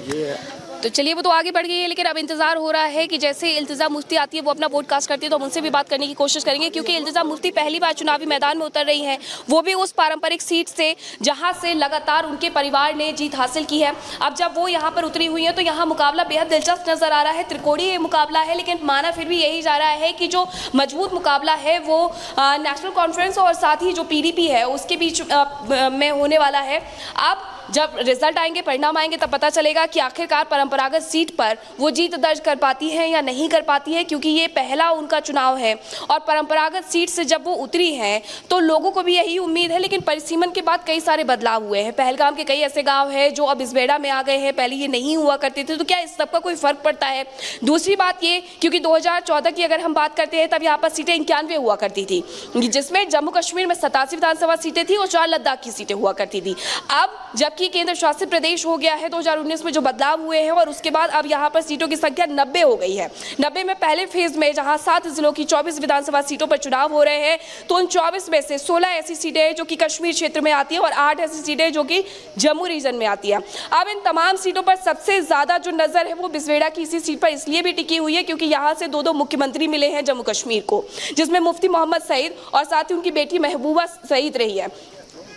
ये तो चलिए, वो तो आगे बढ़ गई है, लेकिन अब इंतजार हो रहा है कि जैसे इल्तिजा मुफ्ती आती है, वो अपना वोट कास्ट करती है, तो हम उनसे भी बात करने की कोशिश करेंगे, क्योंकि इल्तिजा मुफ्ती पहली बार चुनावी मैदान में उतर रही हैं, वो भी उस पारंपरिक सीट से जहां से लगातार उनके परिवार ने जीत हासिल की है। अब जब वो यहाँ पर उतरी हुई है तो यहाँ मुकाबला बेहद दिलचस्प नजर आ रहा है। त्रिकोणीय मुकाबला है, लेकिन माना फिर भी यही जा रहा है कि जो मजबूत मुकाबला है वो नेशनल कॉन्फ्रेंस और साथ ही जो PDP है उसके बीच में होने वाला है। अब जब रिजल्ट आएंगे, परिणाम आएंगे, तब पता चलेगा कि आखिरकार परंपरागत सीट पर वो जीत दर्ज कर पाती है या नहीं कर पाती है, क्योंकि ये पहला उनका चुनाव है और परंपरागत सीट से जब वो उतरी हैं तो लोगों को भी यही उम्मीद है। लेकिन परिसीमन के बाद कई सारे बदलाव हुए हैं। पहलगाम के कई ऐसे गांव हैं जो अब इस बेड़ा में आ गए हैं, पहले ये नहीं हुआ करते थे, तो क्या इस सबका कोई फर्क पड़ता है? दूसरी बात ये, क्योंकि 2014 की अगर हम बात करते हैं तब यहाँ पर सीटें 91 हुआ करती थी, जिसमें जम्मू कश्मीर में 87 विधानसभा सीटें थी और 4 लद्दाख की सीटें हुआ करती थी। अब जबकि केंद्र शासित प्रदेश हो गया है 2019 में, जो बदलाव हुए हैं और उसके बाद अब यहाँ पर सीटों की संख्या 90 हो गई है। 90 में पहले फेज में जहाँ 7 जिलों की 24 विधानसभा सीटों पर चुनाव हो रहे हैं, तो उन 24 में से 16 ऐसी सीटें हैं जो कि कश्मीर क्षेत्र में आती है और 8 ऐसी सीटें जो कि जम्मू रीजन में आती है। अब इन तमाम सीटों पर सबसे ज्यादा जो नजर है वो बिजवेड़ा की इसी सीट पर इसलिए भी टिकी हुई है क्योंकि यहाँ से 2 मुख्यमंत्री मिले हैं जम्मू कश्मीर को, जिसमें मुफ्ती मोहम्मद सईद और साथ ही उनकी बेटी महबूबा सईद रही है।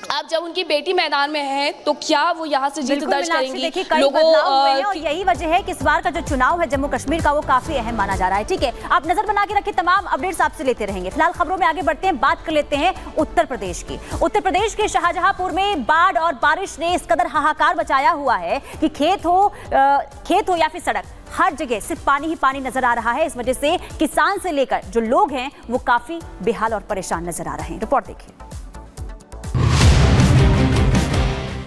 अब जब उनकी बेटी मैदान में है तो क्या वो यहाँ से जीत दर्ज करेंगी? देखिए, कई बदलाव हुए हैं और यही वजह है कि इस बार का जो चुनाव है जम्मू कश्मीर का वो काफी अहम माना जा रहा है। ठीक है, आप नजर बना के रखिए, तमाम अपडेट्स आपसे लेते रहेंगे। फिलहाल खबरों में आगे बढ़ते हैं, बात कर लेते हैं उत्तर प्रदेश की। उत्तर प्रदेश के शाहजहांपुर में बाढ़ और बारिश ने इस कदर हाहाकार मचाया हुआ है कि खेत हो या फिर सड़क, हर जगह सिर्फ पानी ही पानी नजर आ रहा है। इस वजह से किसान से लेकर जो लोग हैं वो काफी बेहाल और परेशान नजर आ रहे हैं। रिपोर्ट देखिए।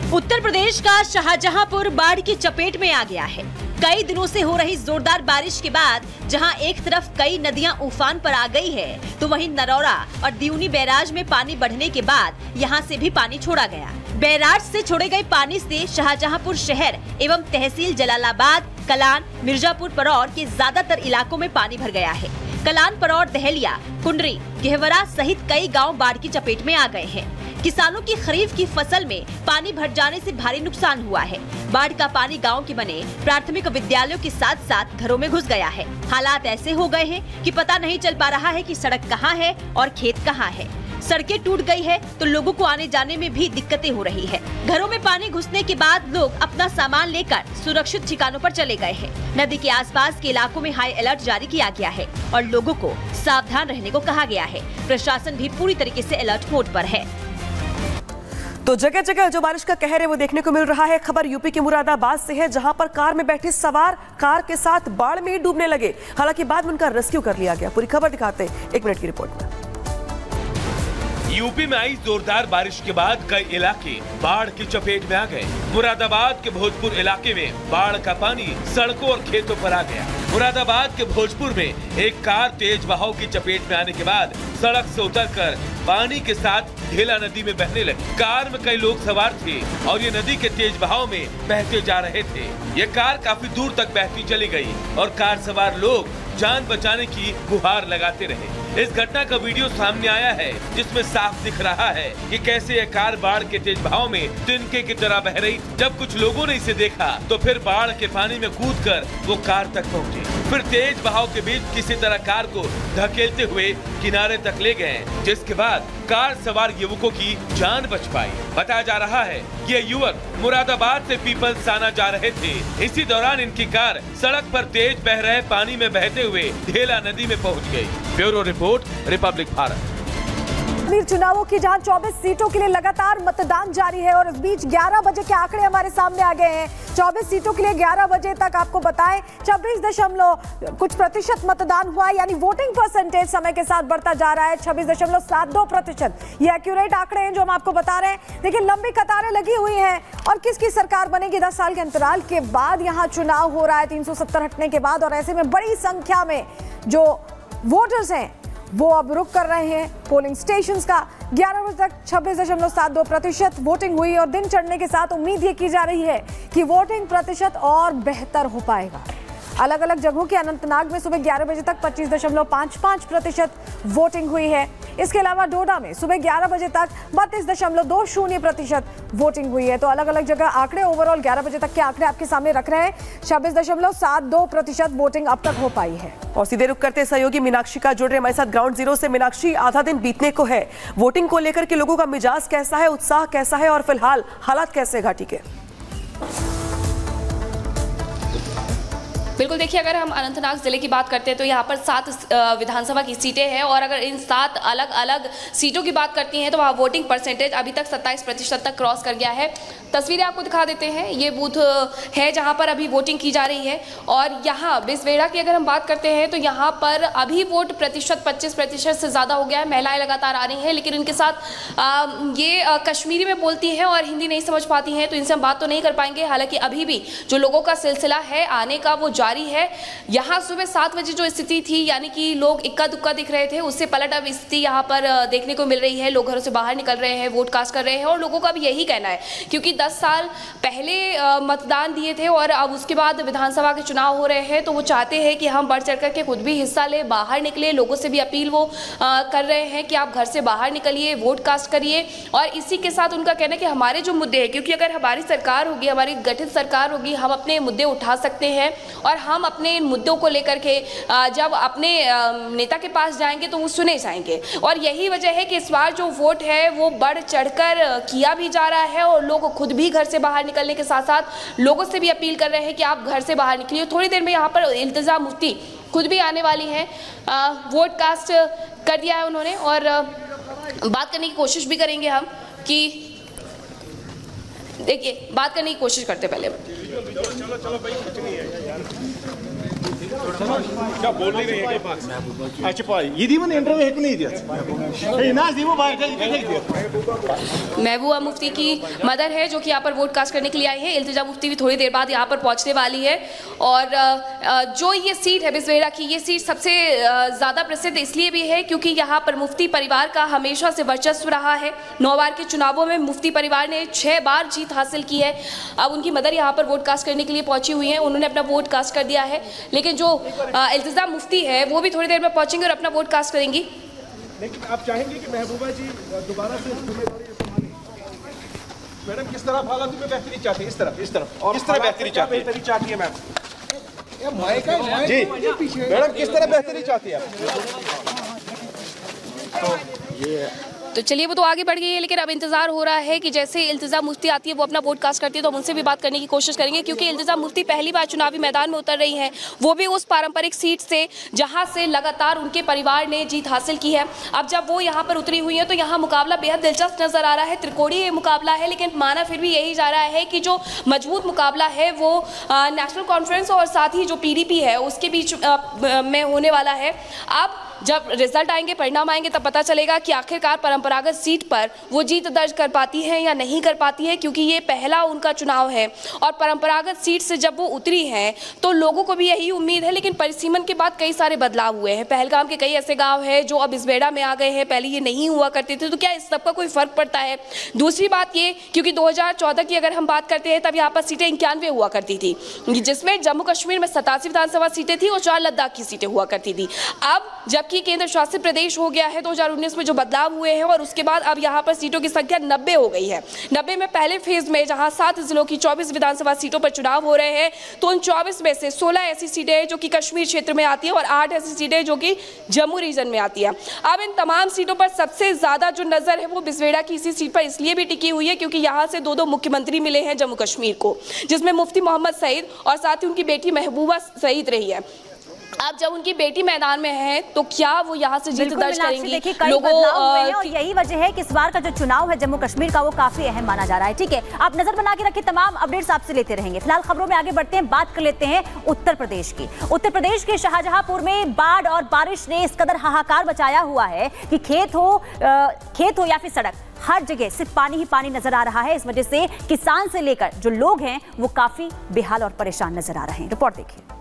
उत्तर प्रदेश का शाहजहांपुर बाढ़ की चपेट में आ गया है। कई दिनों से हो रही जोरदार बारिश के बाद जहां एक तरफ कई नदियां उफान पर आ गई है, तो वहीं नरौरा और दियूनी बैराज में पानी बढ़ने के बाद यहां से भी पानी छोड़ा गया। बैराज से छोड़े गए पानी से शाहजहांपुर शहर एवं तहसील जलालाबाद, कलान, मिर्जापुर परौर के ज्यादातर इलाकों में पानी भर गया है। कलान, परौर, दहलिया, कुंडरी, गेहवरा सहित कई गाँव बाढ़ की चपेट में आ गए हैं। किसानों की खरीफ की फसल में पानी भर जाने से भारी नुकसान हुआ है। बाढ़ का पानी गांव के बने प्राथमिक विद्यालयों के साथ साथ घरों में घुस गया है। हालात ऐसे हो गए हैं कि पता नहीं चल पा रहा है कि सड़क कहां है और खेत कहां है। सड़कें टूट गई है तो लोगों को आने जाने में भी दिक्कतें हो रही है। घरों में पानी घुसने के बाद लोग अपना सामान लेकर सुरक्षित ठिकानों पर चले गए हैं। नदी के आसपास के इलाकों में हाई अलर्ट जारी किया गया है और लोगों को सावधान रहने को कहा गया है। प्रशासन भी पूरी तरीके से अलर्ट मोड पर है। तो जगह जगह जो बारिश का कहर है वो देखने को मिल रहा है। खबर यूपी के मुरादाबाद से है, जहां पर कार में बैठे सवार कार के साथ बाढ़ में ही डूबने लगे। हालांकि बाद में उनका रेस्क्यू कर लिया गया। पूरी खबर दिखाते हैं 1 मिनट की रिपोर्ट में। यूपी में आई जोरदार बारिश के बाद कई इलाके बाढ़ की चपेट में आ गए। मुरादाबाद के भोजपुर इलाके में बाढ़ का पानी सड़कों और खेतों पर आ गया। मुरादाबाद के भोजपुर में एक कार तेज बहाव की चपेट में आने के बाद सड़क से उतरकर पानी के साथ ढेला नदी में बहने लगी। कार में कई लोग सवार थे और ये नदी के तेज बहाव में बहते जा रहे थे। ये कार काफी दूर तक बहती चली गई और कार सवार लोग जान बचाने की गुहार लगाते रहे। इस घटना का वीडियो सामने आया है, जिसमें साफ दिख रहा है कि कैसे यह कार बाढ़ के तेज बहाव में तिनके की तरह बह रही। जब कुछ लोगों ने इसे देखा तो फिर बाढ़ के पानी में कूदकर वो कार तक पहुंचे। फिर तेज बहाव के बीच किसी तरह कार को धकेलते हुए किनारे तक ले गए, जिसके बाद कार सवार युवकों की जान बच पाई। बताया जा रहा है ये युवक मुरादाबाद से पीपलसाना जा रहे थे। इसी दौरान इनकी कार सड़क पर तेज बह रहे पानी में बहते हुए ढेला नदी में पहुंच गई। Bureau report, Republic Bharat. चुनावों की जहां 24 सीटों के लिए लगातार मतदान जारी है और इस बीच 11 बजे के आंकड़े हमारे सामने आ गए हैं। 24 सीटों के लिए 11 बजे तक आपको बताएं 26% मतदान हुआ, यानी वोटिंग परसेंटेज समय के साथ बढ़ता जा रहा है। 26.72%, ये एक्यूरेट आंकड़े हैं जो हम आपको बता रहे हैं। देखिए, लंबी कतारें लगी हुई हैं और किसकी सरकार बनेगी 10 साल के अंतराल के बाद यहाँ चुनाव हो रहा है 370 हटने के बाद, और ऐसे में बड़ी संख्या में जो वोटर्स हैं वो अब रुक कर रहे हैं पोलिंग स्टेशंस का। 11 बजे तक 26.72% वोटिंग हुई और दिन चढ़ने के साथ उम्मीद ये की जा रही है कि वोटिंग प्रतिशत और बेहतर हो पाएगा। अलग अलग जगहों के अनंतनाग में सुबह 11 बजे तक 25.55% वोटिंग हुई है। इसके अलावा डोडा में सुबह 11 बजे तक 32.20% वोटिंग हुई है। तो अलग अलग जगह आंकड़े, ओवरऑल 11 बजे तक के आंकड़े आपके सामने रख रहे हैं। 26.72% वोटिंग अब तक हो पाई है। और सीधे रुक करते सहयोगी मीनाक्षी का जुड़ रहे हमारे साथ ग्राउंड जीरो से। मीनाक्षी, आधा दिन बीतने को है, वोटिंग को लेकर के लोगों का मिजाज कैसा है, उत्साह कैसा है और फिलहाल हालात कैसे घाटी के? बिल्कुल, देखिए अगर हम अनंतनाग जिले की बात करते हैं तो यहाँ पर 7 विधानसभा की सीटें हैं और अगर इन 7 अलग अलग सीटों की बात करती हैं तो वहाँ वोटिंग परसेंटेज अभी तक 27% तक क्रॉस कर गया है। तस्वीरें आपको दिखा देते हैं, ये बूथ है जहाँ पर अभी वोटिंग की जा रही है। और यहाँ बिसवेड़ा की अगर हम बात करते हैं तो यहाँ पर अभी वोट प्रतिशत 25% से ज़्यादा हो गया है। महिलाएं लगातार आ रही हैं, लेकिन इनके साथ ये कश्मीरी में बोलती हैं और हिंदी नहीं समझ पाती हैं, तो इनसे हम बात तो नहीं कर पाएंगे। हालांकि अभी भी जो लोगों का सिलसिला है आने का वो जारी है। यहाँ सुबह 7 बजे जो स्थिति थी, यानी कि लोग इक्का दुक्का दिख रहे थे, उससे पलट अब स्थिति यहाँ पर देखने को मिल रही है। लोग घरों से बाहर निकल रहे हैं, वोट कास्ट कर रहे हैं और लोगों का भी यही कहना है, क्योंकि 10 साल पहले मतदान दिए थे और अब उसके बाद विधानसभा के चुनाव हो रहे हैं, तो वो चाहते हैं कि हम बढ़ चढ़ करके खुद भी हिस्सा ले, बाहर निकले। लोगों से भी अपील वो कर रहे हैं कि आप घर से बाहर निकलिए, वोट कास्ट करिए। और इसी के साथ उनका कहना है कि हमारे जो मुद्दे हैं, क्योंकि अगर हमारी सरकार होगी, हमारी गठित सरकार होगी, हम अपने मुद्दे उठा सकते हैं और हम अपने इन मुद्दों को लेकर के जब अपने नेता के पास जाएंगे तो वो सुने जाएंगे। और यही वजह है कि इस बार जो वोट है वो बढ़ चढ़कर किया भी जा रहा है और लोग खुद भी घर से बाहर निकलने के साथ साथ लोगों से भी अपील कर रहे हैं कि आप घर से बाहर निकलिए। थोड़ी देर में यहाँ पर इल्तिजा मुफ्ती खुद भी आने वाली हैं, वोट कास्ट कर दिया है उन्होंने और बात करने की कोशिश भी करेंगे हम कि देखिए बात करने की कोशिश करते पहले। क्या बोल नहीं रही है अच्छा पाई ये दी मन इंटरव्यू है नहीं दिया ए ना दी वो भाई दिया। महबूबा मुफ्ती की मदर है जो कि यहाँ पर वोट कास्ट करने के लिए आई है। इल्तिजा मुफ्ती भी थोड़ी देर बाद यहाँ पर पहुँचने वाली है। और जो ये सीट है बिसवेड़ा की, ये सीट सबसे ज़्यादा प्रसिद्ध इसलिए भी है क्योंकि यहाँ पर मुफ्ती परिवार का हमेशा से वर्चस्व रहा है। 9 बार के चुनावों में मुफ्ती परिवार ने 6 बार जीत हासिल की है। अब उनकी मदर यहाँ पर वोट कास्ट करने के लिए पहुँची हुई हैं, उन्होंने अपना वोट कास्ट कर दिया है। लेकिन जो इल्तिजा मुफ्ती है वो भी थोड़ी देर में पहुँचेंगे और अपना वोट कास्ट करेंगी। लेकिन आप चाहेंगे कि महबूबा जी दोबारा से मैडम किस तरह हालात में बेहतरी चाहती है? इस तरफ और किस तरह बेहतरी चाहती है मैम? जी मैडम किस तरह बेहतरी चाहती है? तो चलिए वो तो आगे बढ़ गई है, लेकिन अब इंतजार हो रहा है कि जैसे इल्तिजा मुफ्ती आती है वो अपना वोट कास्ट करती है तो हम उनसे भी बात करने की कोशिश करेंगे, क्योंकि इल्तिजा मुफ्ती पहली बार चुनावी मैदान में उतर रही हैं, वो भी उस पारंपरिक सीट से जहां से लगातार उनके परिवार ने जीत हासिल की है। अब जब वो यहाँ पर उतरी हुई है तो यहाँ मुकाबला बेहद दिलचस्प नजर आ रहा है। त्रिकोणीय मुकाबला है, लेकिन माना फिर भी यही जा रहा है कि जो मजबूत मुकाबला है वो नेशनल कॉन्फ्रेंस और साथ ही जो PDP है उसके बीच में होने वाला है। अब जब रिजल्ट आएंगे, परिणाम आएंगे, तब पता चलेगा कि आखिरकार परंपरागत सीट पर वो जीत दर्ज कर पाती हैं या नहीं कर पाती है, क्योंकि ये पहला उनका चुनाव है और परंपरागत सीट से जब वो उतरी हैं तो लोगों को भी यही उम्मीद है। लेकिन परिसीमन के बाद कई सारे बदलाव हुए हैं। पहलगाम के कई ऐसे गाँव हैं जो अब बिसवेड़ा में आ गए हैं, पहले ये नहीं हुआ करते थे, तो क्या इस सबका कोई फर्क पड़ता है? दूसरी बात ये, क्योंकि 2014 की अगर हम बात करते हैं तब यहाँ पर सीटें 91 हुआ करती थी, जिसमें जम्मू कश्मीर में 87 विधानसभा सीटें थी और 4 लद्दाख की सीटें हुआ करती थी। अब जबकि केंद्र शासित प्रदेश हो गया है 2019 में जो बदलाव हुए हैं और उसके बाद अब यहाँ पर सीटों की संख्या 90 हो गई है। 90 में पहले फेज में जहाँ 7 जिलों की 24 विधानसभा सीटों पर चुनाव हो रहे हैं, तो उन 24 में से 16 ऐसी सीटें हैं जो कि कश्मीर क्षेत्र में आती है और 8 ऐसी सीटें जो कि जम्मू रीजन में आती है। अब इन तमाम सीटों पर सबसे ज्यादा जो नजर है वो बिसवेड़ा की इसी सीट पर इसलिए भी टिकी हुई है क्योंकि यहाँ से 2 मुख्यमंत्री मिले हैं जम्मू कश्मीर को, जिसमें मुफ्ती मोहम्मद सईद और साथ ही उनकी बेटी महबूबा सईद रही है। अब जब उनकी बेटी मैदान में है तो क्या वो यहाँ से जीत दर्ज करेंगी? देखिए कई बदलाव हुए हैं और यही वजह है कि इस बार का जो चुनाव है जम्मू कश्मीर का वो काफी अहम माना जा रहा है। ठीक है, आप नजर बना के रखिए, तमाम अपडेट्स आपसे लेते रहेंगे। फिलहाल खबरों में आगे बढ़ते हैं, बात कर लेते हैं उत्तर प्रदेश की। उत्तर प्रदेश के शाहजहांपुर में बाढ़ और बारिश ने इस कदर हाहाकार मचाया हुआ है कि खेत हो या फिर सड़क, हर जगह सिर्फ पानी ही पानी नजर आ रहा है। इस वजह से किसान से लेकर जो लोग हैं वो काफी बेहाल और परेशान नजर आ रहे हैं। रिपोर्ट देखिए।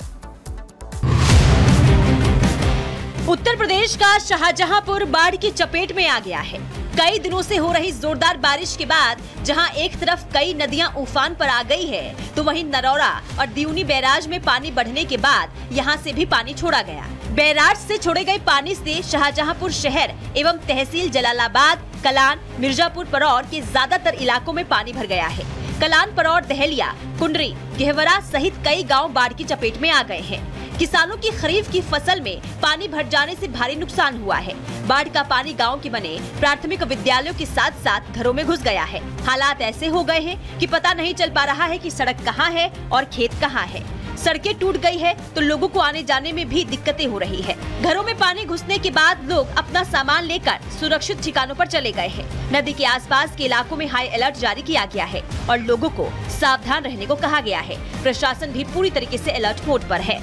उत्तर प्रदेश का शाहजहांपुर बाढ़ की चपेट में आ गया है। कई दिनों से हो रही जोरदार बारिश के बाद जहां एक तरफ कई नदियां उफान पर आ गई है, तो वहीं नरौरा और दियूनी बैराज में पानी बढ़ने के बाद यहां से भी पानी छोड़ा गया। बैराज से छोड़े गए पानी से शाहजहांपुर शहर एवं तहसील जलालाबाद, कलान, मिर्जापुर परौर के ज्यादातर इलाकों में पानी भर गया है। कलान, परौर, दहलिया, कुंडरी, गेहवरा सहित कई गाँव बाढ़ की चपेट में आ गए हैं। किसानों की खरीफ की फसल में पानी भर जाने से भारी नुकसान हुआ है। बाढ़ का पानी गांव के बने प्राथमिक विद्यालयों के साथ साथ घरों में घुस गया है। हालात ऐसे हो गए हैं कि पता नहीं चल पा रहा है कि सड़क कहां है और खेत कहां है। सड़कें टूट गई है तो लोगों को आने जाने में भी दिक्कतें हो रही है। घरों में पानी घुसने के बाद लोग अपना सामान लेकर सुरक्षित ठिकानों पर चले गए हैं। नदी के आसपास के इलाकों में हाई अलर्ट जारी किया गया है और लोगों को सावधान रहने को कहा गया है। प्रशासन भी पूरी तरीके से अलर्ट मोड पर है।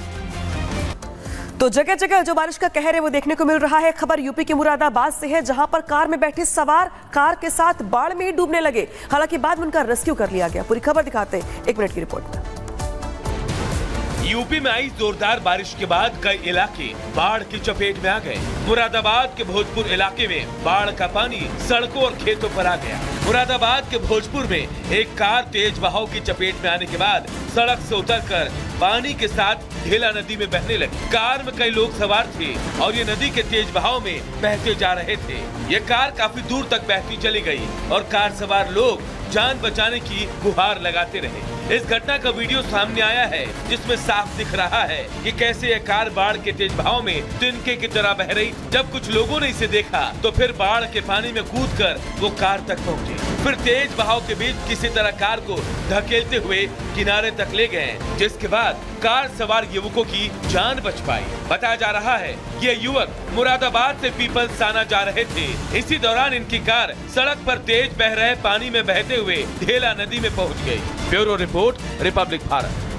तो जगह जगह जो बारिश का कहर है वो देखने को मिल रहा है। खबर यूपी के मुरादाबाद से है, जहां पर कार में बैठे सवार कार के साथ बाढ़ में डूबने लगे। हालांकि बाद में उनका रेस्क्यू कर लिया गया। पूरी खबर दिखाते हैं 1 मिनट की रिपोर्ट में। यूपी में आई जोरदार बारिश के बाद कई इलाके बाढ़ की चपेट में आ गए। मुरादाबाद के भोजपुर इलाके में बाढ़ का पानी सड़कों और खेतों पर आ गया। मुरादाबाद के भोजपुर में एक कार तेज बहाव की चपेट में आने के बाद सड़क से उतरकर पानी के साथ ढेला नदी में बहने लगी। कार में कई लोग सवार थे और ये नदी के तेज बहाव में बहते जा रहे थे। ये कार काफी दूर तक बहती चली गई और कार सवार लोग जान बचाने की गुहार लगाते रहे। इस घटना का वीडियो सामने आया है, जिसमें साफ दिख रहा है कि कैसे यह कार बाढ़ के तेज बहाव में तिनके की तरह बह रही। जब कुछ लोगों ने इसे देखा तो फिर बाढ़ के पानी में कूदकर वो कार तक पहुंचे। फिर तेज बहाव के बीच किसी तरह कार को धकेलते हुए किनारे तक ले गए, जिसके बाद कार सवार युवकों की जान बच पाई। बताया जा रहा है कि ये युवक मुरादाबाद से पीपलसाना जा रहे थे। इसी दौरान इनकी कार सड़क पर तेज बह रहे पानी में बहते हुए ढेला नदी में पहुंच गई। Bureau report, Republic Bharat.